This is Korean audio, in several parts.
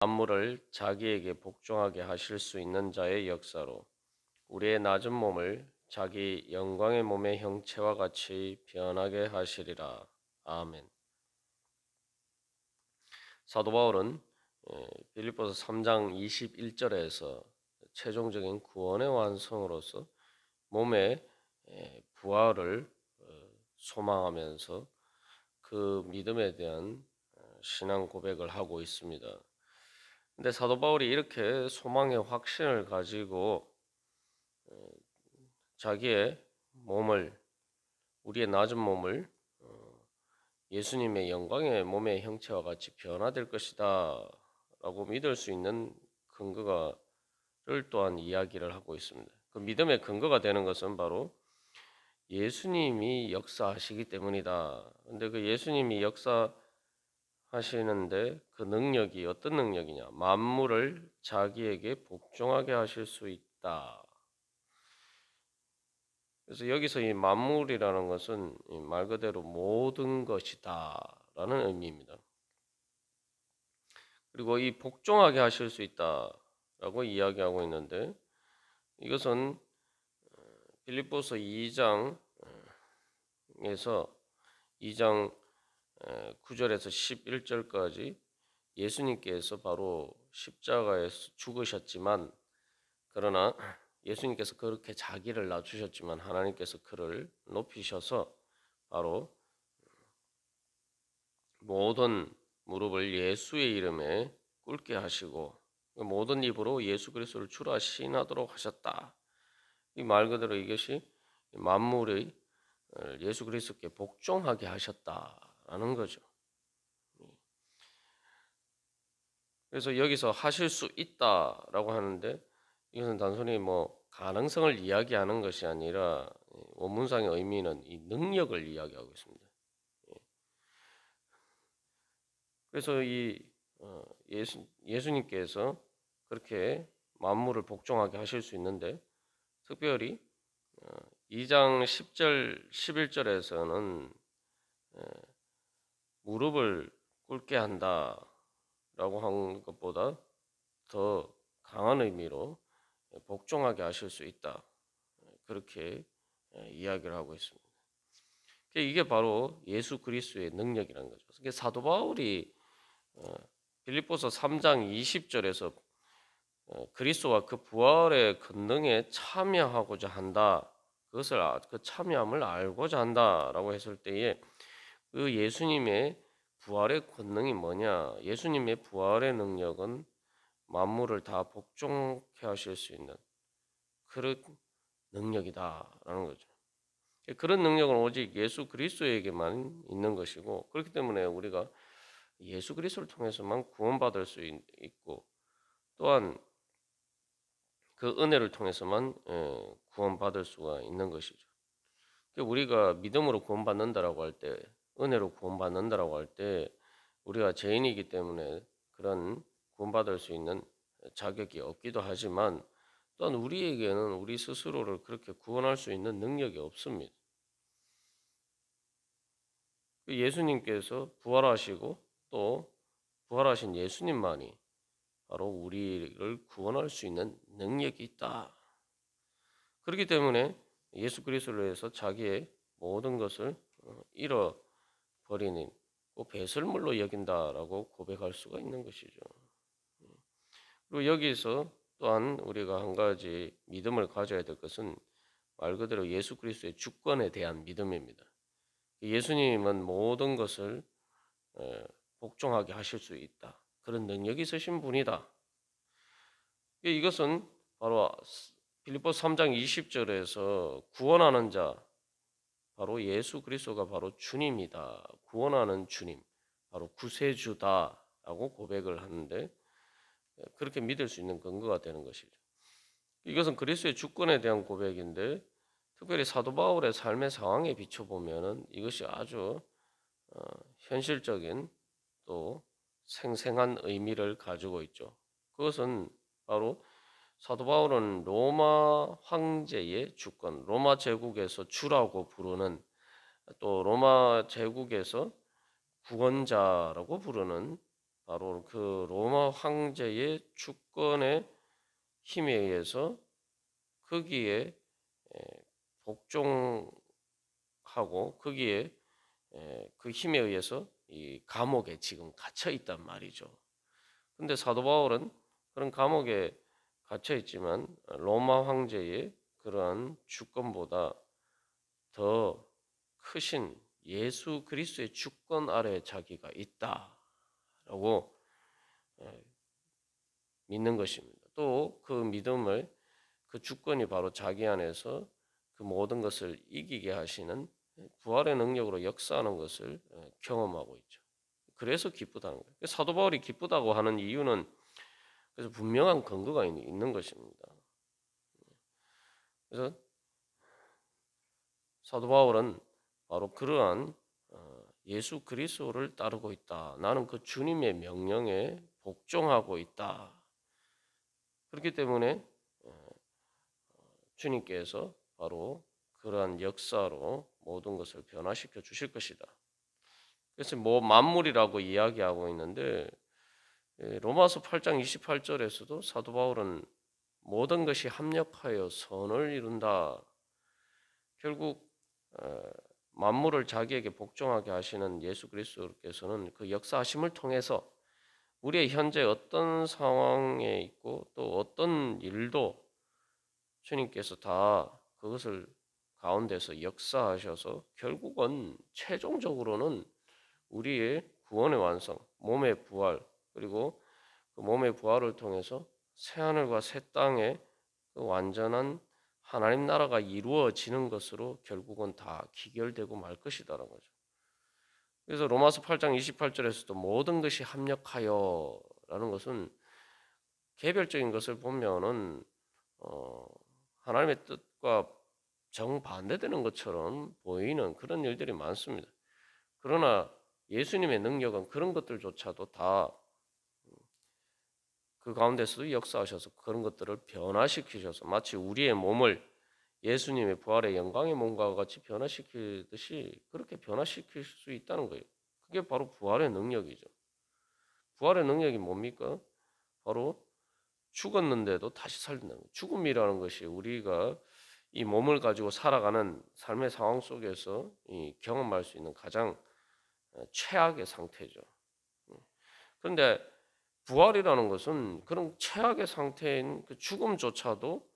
만물을 자기에게 복종하게 하실 수 있는 자의 역사로 우리의 낮은 몸을 자기 영광의 몸의 형체와 같이 변하게 하시리라. 아멘. 사도 바울은 빌립보서 3장 21절에서 최종적인 구원의 완성으로서 몸의 부활을 소망하면서 그 믿음에 대한 신앙 고백을 하고 있습니다. 근데 사도 바울이 이렇게 소망의 확신을 가지고 자기의 몸을, 우리의 낮은 몸을 예수님의 영광의 몸의 형체와 같이 변화될 것이다 라고 믿을 수 있는 근거를 또한 이야기를 하고 있습니다. 그 믿음의 근거가 되는 것은 바로 예수님이 역사하시기 때문이다. 근데 그 예수님이 역사하시는데 그 능력이 어떤 능력이냐? 만물을 자기에게 복종하게 하실 수 있다. 그래서 여기서 이 만물이라는 것은 말 그대로 모든 것이다라는 의미입니다. 그리고 이 복종하게 하실 수 있다라고 이야기하고 있는데 이것은 빌립보서 2장에서 2장 9절에서 11절까지 예수님께서 바로 십자가에서 죽으셨지만 그러나 예수님께서 그렇게 자기를 낮추셨지만 하나님께서 그를 높이셔서 바로 모든 무릎을 예수의 이름에 꿇게 하시고 모든 입으로 예수 그리스도를 주라 시인하도록 하셨다. 이 말 그대로 이것이 만물의 예수 그리스도께 복종하게 하셨다라는 거죠. 그래서 여기서 하실 수 있다라고 하는데 이것은 단순히 뭐 가능성을 이야기하는 것이 아니라 원문상의 의미는 이 능력을 이야기하고 있습니다. 그래서 이 예수님께서 그렇게 만물을 복종하게 하실 수 있는데 특별히 2장 10절 11절에서는 무릎을 꿇게 한다라고 한 것보다 더 강한 의미로 복종하게 하실 수 있다. 그렇게 이야기를 하고 있습니다. 이게 바로 예수 그리스도의 능력이라는 거죠. 사도 바울이 빌립보서 3장 20절에서 그리스도와 그 부활의 권능에 참여하고자 한다. 그것을 그 참여함을 알고자 한다라고 했을 때에 그 예수님의 부활의 권능이 뭐냐? 예수님의 부활의 능력은 만물을 다 복종케 하실 수 있는 그런 능력이다라는 거죠. 그런 능력은 오직 예수 그리스도에게만 있는 것이고 그렇기 때문에 우리가 예수 그리스도를 통해서만 구원받을 수 있고 또한 그 은혜를 통해서만 구원받을 수가 있는 것이죠. 우리가 믿음으로 구원받는다라고 할 때, 은혜로 구원받는다라고 할 때 우리가 죄인이기 때문에 그런 구원받을 수 있는 자격이 없기도 하지만 또한 우리에게는 우리 스스로를 그렇게 구원할 수 있는 능력이 없습니다. 예수님께서 부활하시고 또 부활하신 예수님만이 바로 우리를 구원할 수 있는 능력이 있다. 그렇기 때문에 예수 그리스도로 해서 자기의 모든 것을 잃어버리는 배설물로 여긴다라고 고백할 수가 있는 것이죠. 그리고 여기서 또한 우리가 한 가지 믿음을 가져야 될 것은 말 그대로 예수 그리스도의 주권에 대한 믿음입니다. 예수님은 모든 것을 복종하게 하실 수 있다. 그런 능력이 있으신 분이다. 이것은 바로 빌립보서 3장 20절에서 구원하는 자 바로 예수 그리스도가 바로 주님이다. 구원하는 주님, 바로 구세주다라고 고백을 하는데 그렇게 믿을 수 있는 근거가 되는 것이죠. 이것은 그리스도의 주권에 대한 고백인데 특별히 사도 바울의 삶의 상황에 비춰보면은 이것이 아주 현실적인 또 생생한 의미를 가지고 있죠. 그것은 바로 사도 바울은 로마 황제의 주권, 로마 제국에서 주라고 부르는 또 로마 제국에서 구원자라고 부르는 바로 그 로마 황제의 주권의 힘에 의해서 거기에 복종하고 거기에 그 힘에 의해서 이 감옥에 지금 갇혀 있단 말이죠. 근데 사도 바울은 그런 감옥에 갇혀 있지만 로마 황제의 그러한 주권보다 더 크신 예수 그리스도의 주권 아래 자기가 있다라고 믿는 것입니다. 또 그 믿음을 그 주권이 바로 자기 안에서 그 모든 것을 이기게 하시는 부활의 능력으로 역사하는 것을 경험하고 있죠. 그래서 기쁘다는 거예요. 사도 바울이 기쁘다고 하는 이유는 그래서 분명한 근거가 있는 것입니다. 그래서 사도 바울은 바로 그러한 예수 그리스도를 따르고 있다. 나는 그 주님의 명령에 복종하고 있다. 그렇기 때문에 주님께서 바로 그러한 역사로 모든 것을 변화시켜 주실 것이다. 그래서 뭐 만물이라고 이야기하고 있는데 로마서 8장 28절에서도 사도 바울은 모든 것이 합력하여 선을 이룬다. 결국 만물을 자기에게 복종하게 하시는 예수 그리스도께서는 그 역사하심을 통해서 우리의 현재 어떤 상황에 있고 또 어떤 일도 주님께서 다 그것을 가운데서 역사하셔서 결국은 최종적으로는 우리의 구원의 완성, 몸의 부활, 그리고 그 몸의 부활을 통해서 새 하늘과 새 땅의 그 완전한 하나님 나라가 이루어지는 것으로 결국은 다 기결되고 말 것이다라는 거죠. 그래서 로마서 8장 28절에서도 모든 것이 합력하여라는 것은 개별적인 것을 보면은 하나님의 뜻과 정반대되는 것처럼 보이는 그런 일들이 많습니다. 그러나 예수님의 능력은 그런 것들조차도 다 그 가운데서도 역사하셔서 그런 것들을 변화시키셔서 마치 우리의 몸을 예수님의 부활의 영광의 몸과 같이 변화시키듯이 그렇게 변화시킬 수 있다는 거예요. 그게 바로 부활의 능력이죠. 부활의 능력이 뭡니까? 바로 죽었는데도 다시 살린다는 거예요. 죽음이라는 것이 우리가 이 몸을 가지고 살아가는 삶의 상황 속에서 경험할 수 있는 가장 최악의 상태죠. 그런데 부활이라는 것은 그런 최악의 상태인 그 죽음조차도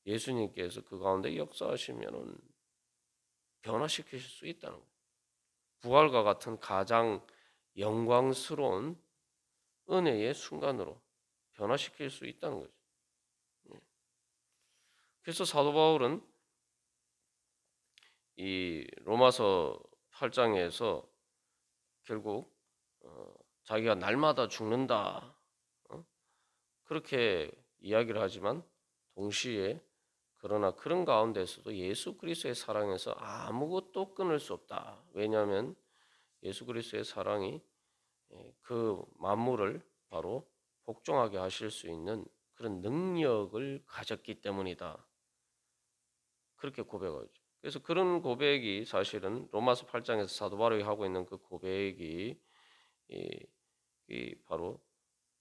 예수님께서 그 가운데 역사하시면은 변화시키실 수 있다는 거예요. 부활과 같은 가장 영광스러운 은혜의 순간으로 변화시킬 수 있다는 거죠. 그래서 사도 바울은 이 로마서 8장에서 결국 자기가 날마다 죽는다 그렇게 이야기를 하지만 동시에 그러나 그런 가운데서도 예수 그리스도의 사랑에서 아무것도 끊을 수 없다. 왜냐하면 예수 그리스도의 사랑이 그 만물을 바로 복종하게 하실 수 있는 그런 능력을 가졌기 때문이다. 그렇게 고백하죠. 그래서 그런 고백이 사실은 로마서 8장에서 사도 바울이 하고 있는 그 고백이 바로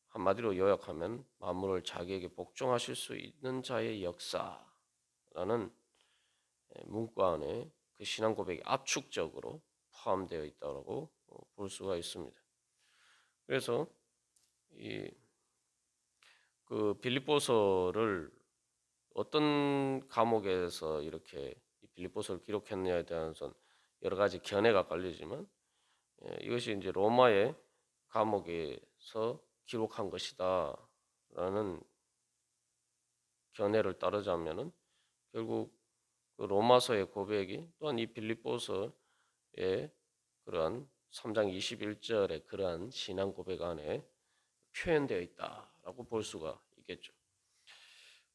한마디로 요약하면 만물을 자기에게 복종하실 수 있는 자의 역사라는 문구 안에 그 신앙 고백이 압축적으로 포함되어 있다고 볼 수가 있습니다. 그래서 그 빌립보서를 어떤 감옥에서 이렇게 빌립보서를 기록했느냐에 대해서는 여러 가지 견해가 깔리지만 이것이 이제 로마의 감옥에서 기록한 것이다라는 견해를 따르자면은 결국 그 로마서의 고백이 또한 이 빌립보서의 그러한 3장 21절의 그러한 신앙 고백 안에 표현되어 있다라고 볼 수가 있겠죠.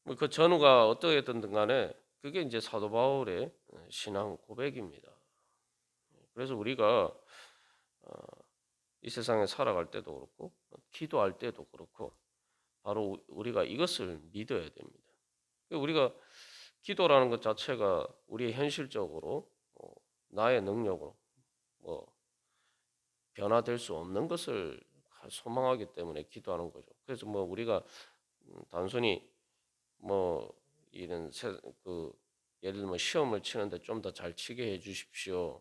뭐 그 전후가 어떻게든 간에 그게 이제 사도 바울의 신앙 고백입니다. 그래서 우리가 이 세상에 살아갈 때도 그렇고 기도할 때도 그렇고 바로 우리가 이것을 믿어야 됩니다. 우리가 기도라는 것 자체가 우리의 현실적으로 나의 능력으로 뭐 변화될 수 없는 것을 소망하기 때문에 기도하는 거죠. 그래서 뭐 우리가 단순히 뭐 이런 예를 들면 시험을 치는데 좀 더 잘 치게 해 주십시오.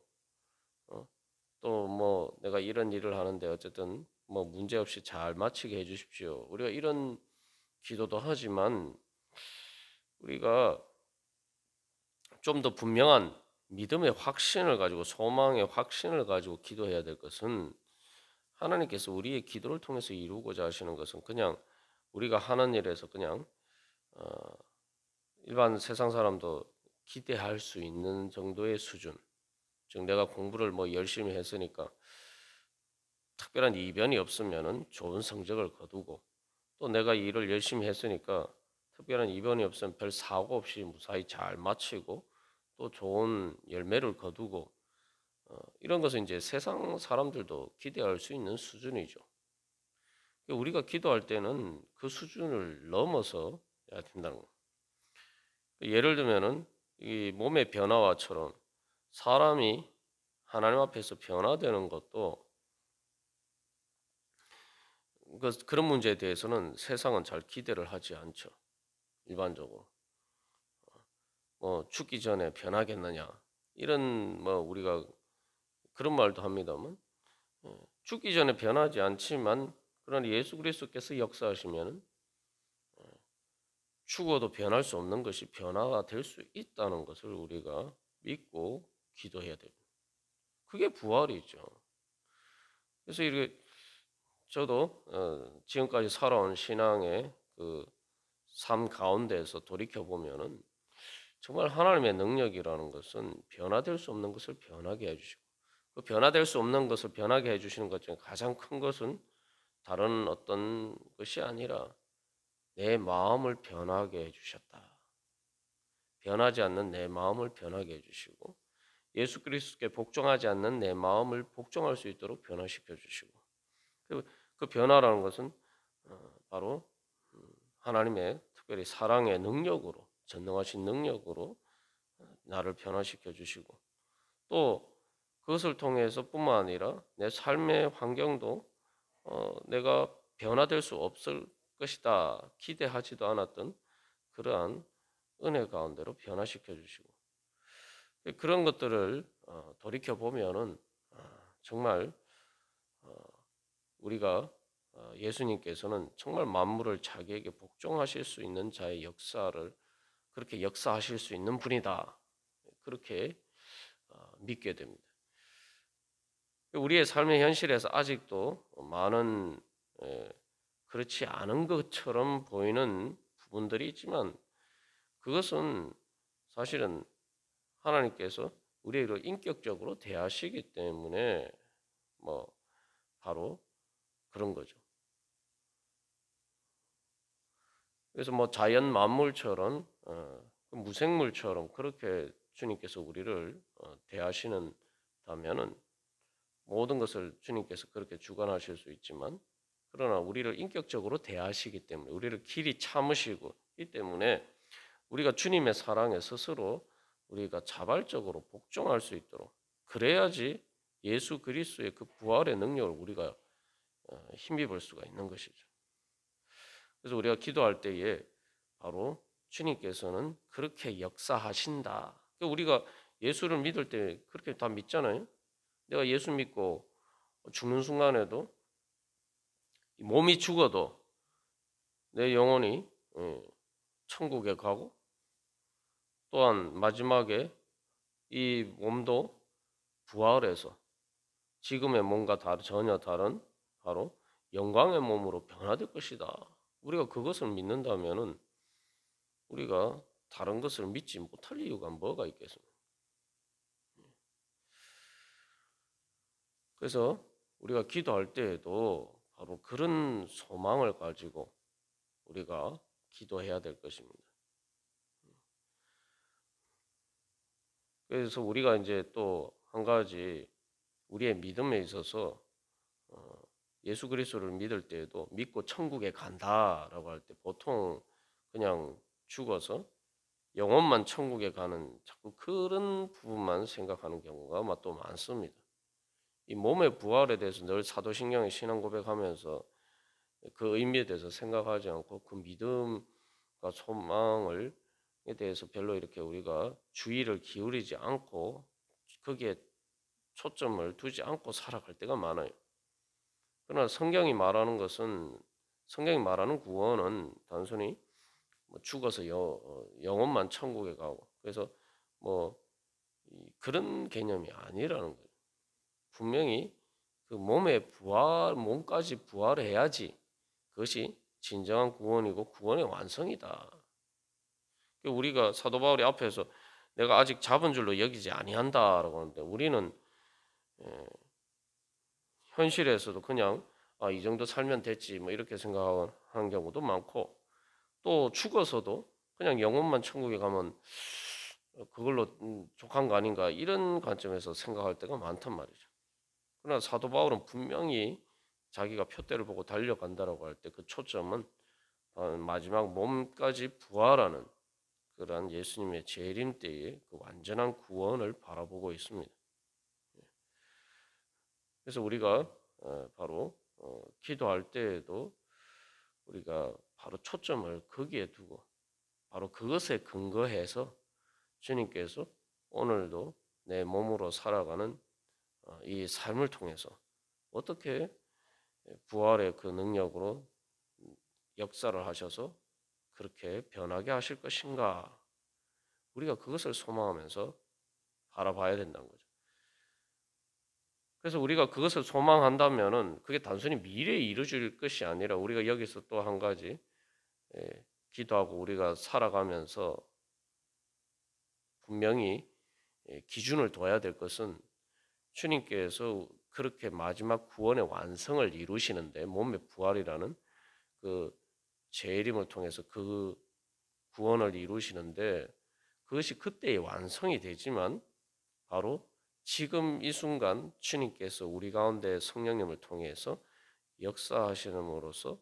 또 뭐 내가 이런 일을 하는데 어쨌든 뭐 문제 없이 잘 마치게 해 주십시오. 우리가 이런 기도도 하지만 우리가 좀 더 분명한 믿음의 확신을 가지고 소망의 확신을 가지고 기도해야 될 것은 하나님께서 우리의 기도를 통해서 이루고자 하시는 것은 그냥 우리가 하는 일에서 그냥 어, 일반 세상 사람도 기대할 수 있는 정도의 수준. 즉 내가 공부를 뭐 열심히 했으니까 특별한 이변이 없으면은 좋은 성적을 거두고 또 내가 일을 열심히 했으니까 특별한 이변이 없으면 별 사고 없이 무사히 잘 마치고 또 좋은 열매를 거두고 이런 것은 이제 세상 사람들도 기대할 수 있는 수준이죠. 우리가 기도할 때는 그 수준을 넘어서 해야 된다는 거예요. 예를 들면은 이 몸의 변화와처럼 사람이 하나님 앞에서 변화되는 것도 그런 문제에 대해서는 세상은 잘 기대를 하지 않죠. 일반적으로. 뭐 죽기 전에 변하겠느냐 이런 뭐 우리가 그런 말도 합니다만 죽기 전에 변하지 않지만 그러나 예수 그리스도께서 역사하시면은 죽어도 변할 수 없는 것이 변화가 될 수 있다는 것을 우리가 믿고 기도해야 됩니다. 그게 부활이죠. 그래서 이렇게 저도 지금까지 살아온 신앙의 그 삶 가운데에서 돌이켜 보면은 정말 하나님의 능력이라는 것은 변화될 수 없는 것을 변하게 해주시고 그 변화될 수 없는 것을 변하게 해주시는 것 중에 가장 큰 것은 다른 어떤 것이 아니라 내 마음을 변하게 해주셨다. 변하지 않는 내 마음을 변하게 해주시고 예수 그리스도께 복종하지 않는 내 마음을 복종할 수 있도록 변화시켜 주시고 그 변화라는 것은 바로 하나님의 특별히 사랑의 능력으로 전능하신 능력으로 나를 변화시켜 주시고 또 그것을 통해서 뿐만 아니라 내 삶의 환경도 내가 변화될 수 없을 것이다 기대하지도 않았던 그러한 은혜 가운데로 변화시켜 주시고 그런 것들을 돌이켜 보면은 정말 우리가 예수님께서는 정말 만물을 자기에게 복종하실 수 있는 자의 역사를 그렇게 역사하실 수 있는 분이다. 그렇게 믿게 됩니다. 우리의 삶의 현실에서 아직도 많은 그렇지 않은 것처럼 보이는 부분들이 있지만 그것은 사실은 하나님께서 우리를 인격적으로 대하시기 때문에 뭐 바로 그런 거죠. 그래서 뭐 자연 만물처럼 무생물처럼 그렇게 주님께서 우리를 대하시는다면은 모든 것을 주님께서 그렇게 주관하실 수 있지만 그러나 우리를 인격적으로 대하시기 때문에 우리를 길이 참으시고 이 때문에 우리가 주님의 사랑에 스스로 우리가 자발적으로 복종할 수 있도록 그래야지 예수 그리스도의 그 부활의 능력을 우리가 힘입을 수가 있는 것이죠. 그래서 우리가 기도할 때에 바로 주님께서는 그렇게 역사하신다. 우리가 예수를 믿을 때 그렇게 다 믿잖아요. 내가 예수 믿고 죽는 순간에도 몸이 죽어도 내 영혼이 천국에 가고 또한 마지막에 이 몸도 부활해서 지금의 몸과 전혀 다른 바로 영광의 몸으로 변화될 것이다. 우리가 그것을 믿는다면은 우리가 다른 것을 믿지 못할 이유가 뭐가 있겠습니까? 그래서 우리가 기도할 때에도 바로 그런 소망을 가지고 우리가 기도해야 될 것입니다. 그래서 우리가 이제 또 한 가지 우리의 믿음에 있어서 예수 그리스도를 믿을 때에도 믿고 천국에 간다라고 할 때 보통 그냥 죽어서 영혼만 천국에 가는 자꾸 그런 부분만 생각하는 경우가 또 많습니다. 이 몸의 부활에 대해서 늘 사도신경에 신앙 고백하면서 그 의미에 대해서 생각하지 않고 그 믿음과 소망을 에 대해서 별로 이렇게 우리가 주의를 기울이지 않고 거기에 초점을 두지 않고 살아갈 때가 많아요. 그러나 성경이 말하는 구원은 단순히 뭐 죽어서 영혼만 천국에 가고 그래서 뭐 그런 개념이 아니라는 거예요. 분명히 그 몸까지 부활해야지 그것이 진정한 구원이고 구원의 완성이다. 우리가 사도 바울이 앞에서 내가 아직 잡은 줄로 여기지 아니한다라고 하는데 우리는 현실에서도 그냥 이 정도 살면 됐지 뭐 이렇게 생각하는 경우도 많고 또 죽어서도 그냥 영혼만 천국에 가면 그걸로 족한 거 아닌가 이런 관점에서 생각할 때가 많단 말이죠. 그러나 사도 바울은 분명히 자기가 표대를 보고 달려간다라고 할 때 그 초점은 마지막 몸까지 부활하는 그러한 예수님의 재림 때의 그 완전한 구원을 바라보고 있습니다. 그래서 우리가 바로 기도할 때에도 우리가 바로 초점을 거기에 두고 바로 그것에 근거해서 주님께서 오늘도 내 몸으로 살아가는 이 삶을 통해서 어떻게 부활의 그 능력으로 역사를 하셔서 그렇게 변하게 하실 것인가 우리가 그것을 소망하면서 바라봐야 된다는 거죠. 그래서 우리가 그것을 소망한다면은 그게 단순히 미래에 이루어질 것이 아니라 우리가 여기서 또 한 가지 기도하고 우리가 살아가면서 분명히 기준을 둬야 될 것은 주님께서 그렇게 마지막 구원의 완성을 이루시는데 몸의 부활이라는 그 재림을 통해서 그 구원을 이루시는데 그것이 그때의 완성이 되지만 바로 지금 이 순간 주님께서 우리 가운데 성령님을 통해서 역사하시는으로써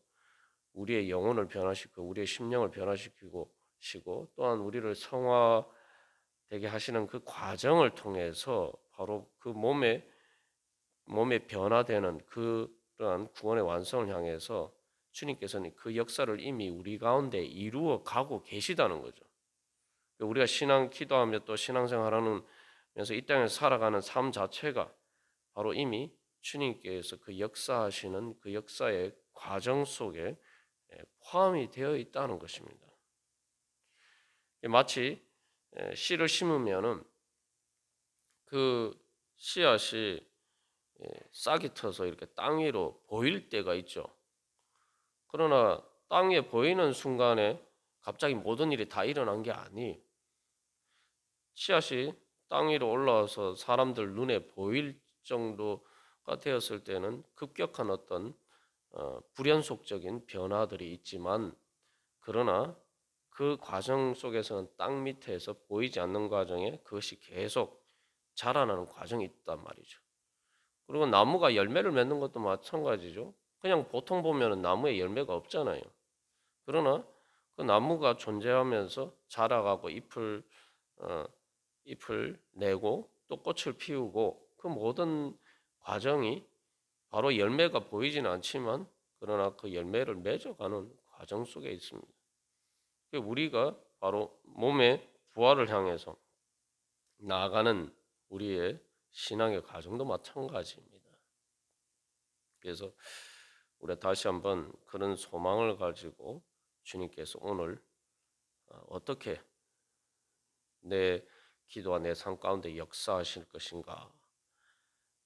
우리의 영혼을 변화시키고 우리의 심령을 변화시키고 또한 우리를 성화되게 하시는 그 과정을 통해서 바로 그 몸에 변화되는 그러한 구원의 완성을 향해서 주님께서는 그 역사를 이미 우리 가운데 이루어 가고 계시다는 거죠. 우리가 신앙 기도하며 또 신앙생활하면서 이 땅에서 살아가는 삶 자체가 바로 이미 주님께서 그 역사하시는 그 역사의 과정 속에 포함이 되어 있다는 것입니다. 마치 씨를 심으면은 그 씨앗이 싹이 터서 이렇게 땅 위로 보일 때가 있죠. 그러나 땅 위에 보이는 순간에 갑자기 모든 일이 다 일어난 게 아니 씨앗이 땅 위로 올라와서 사람들 눈에 보일 정도가 되었을 때는 급격한 어떤 불연속적인 변화들이 있지만 그러나 그 과정 속에서는 땅 밑에서 보이지 않는 과정에 그것이 계속 자라나는 과정이 있단 말이죠. 그리고 나무가 열매를 맺는 것도 마찬가지죠. 그냥 보통 보면 나무에 열매가 없잖아요. 그러나 그 나무가 존재하면서 자라가고 잎을 내고 또 꽃을 피우고 그 모든 과정이 바로 열매가 보이지는 않지만 그러나 그 열매를 맺어가는 과정 속에 있습니다. 우리가 바로 몸의 부활을 향해서 나아가는 우리의 신앙의 과정도 마찬가지입니다. 그래서 우리가 다시 한번 그런 소망을 가지고 주님께서 오늘 어떻게 내 기도와 내 삶 가운데 역사하실 것인가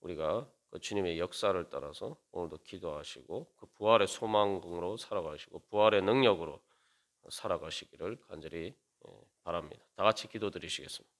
우리가 그 주님의 역사를 따라서 오늘도 기도하시고 그 부활의 소망으로 살아가시고 부활의 능력으로 살아가시기를 간절히 바랍니다. 다 같이 기도드리시겠습니다.